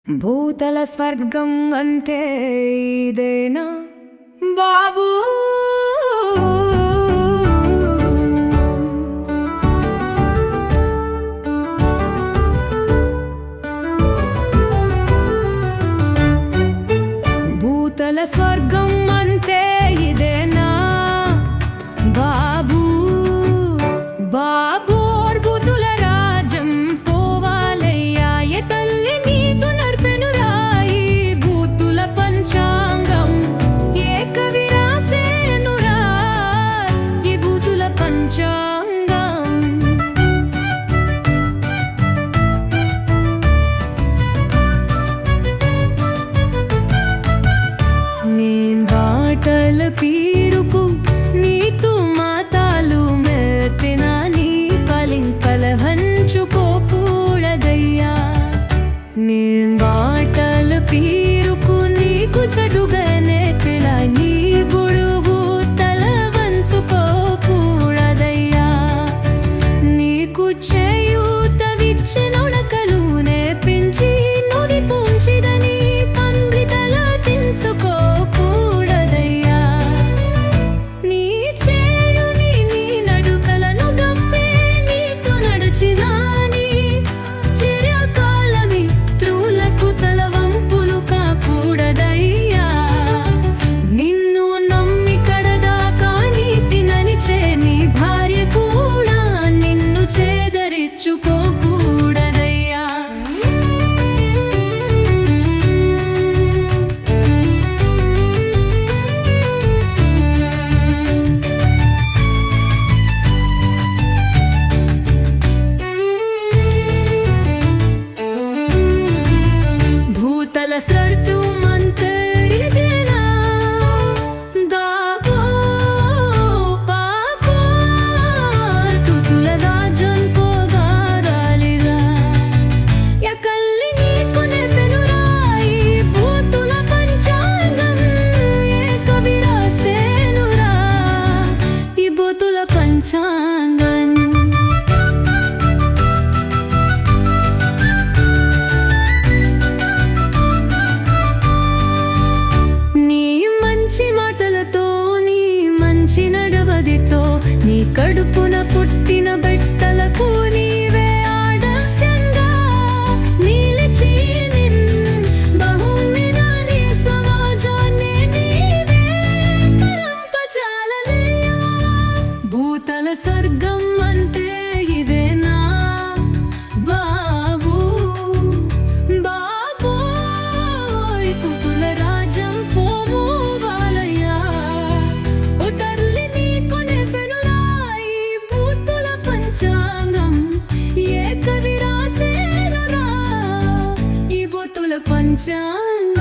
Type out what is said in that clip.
భూతల స్వర్గం అంటే ఇదేనా బాబూ? భూతల స్వర్గం అంటే ఇదేనా బాబూ? బాబూ భూతుల రాజ్యం పోవాలయ్యా, ఏ తల్లి నీకు నర్పెను రాయి భూతుల పంచాంగం, ఏ కవి రాసేనురా ఈ భూతుల పంచాంగం. నేను బాటల పీరుకు నీతు మాతాలు మెత్తినా నీ పలింపల హంచుకోకూడదయ్యా. నేను బాటల పీరుకు నీకు చదువుగానే తెలా నీ బుడువు తల వంచుకోకూడదయ్యా. నీకు చేయూతవిచ్చినొడకలు నేర్పించి నుడి పూంచిదని తండ్రి తల తించుకోకూడదయ్యా. నీ చేయుని నీ నడుకలను గమ్మే నీతో నడిచినాని చిరకాలమి త్రులకు తలవంపులు కాకూడదయ్యా. నిన్ను నమ్మి కడదాకా నీతి నడిచే నీ భార్య కూడా నిన్ను చేదరించుకోకూడదయ్యా. భూతల సర్దు మంతరిదేనా దాగో పాకో తుతుల రాజం పోగారాలిరా, ఎకల్లి నీకు నెఫెనురాయి భూతుల పంచాంగం, ఏ కవి రాసేనురా ఈ భూతుల పంచాంగం. నీ మంచి మాటలతో నీ మంచి నడవదితో నీ కడుపున పుట్టిన బెట్టలకు నీవే ఆదర్శంగా నిలిచి బహుమిన నీ సమాజాన్ని నీవే తరంపచాలయ్యా. భూతల స్వర్గం అంటే ఇదేనా బాబూ? బాబోయ్ భూతుల రాజ్యం పోవాలయ్యా, ఓ తల్లి నీకు నెఫెనురాయి భూతుల పంచాంగం, ఏ కవి రాసేనురా ఈ భూతుల పంచాంగం.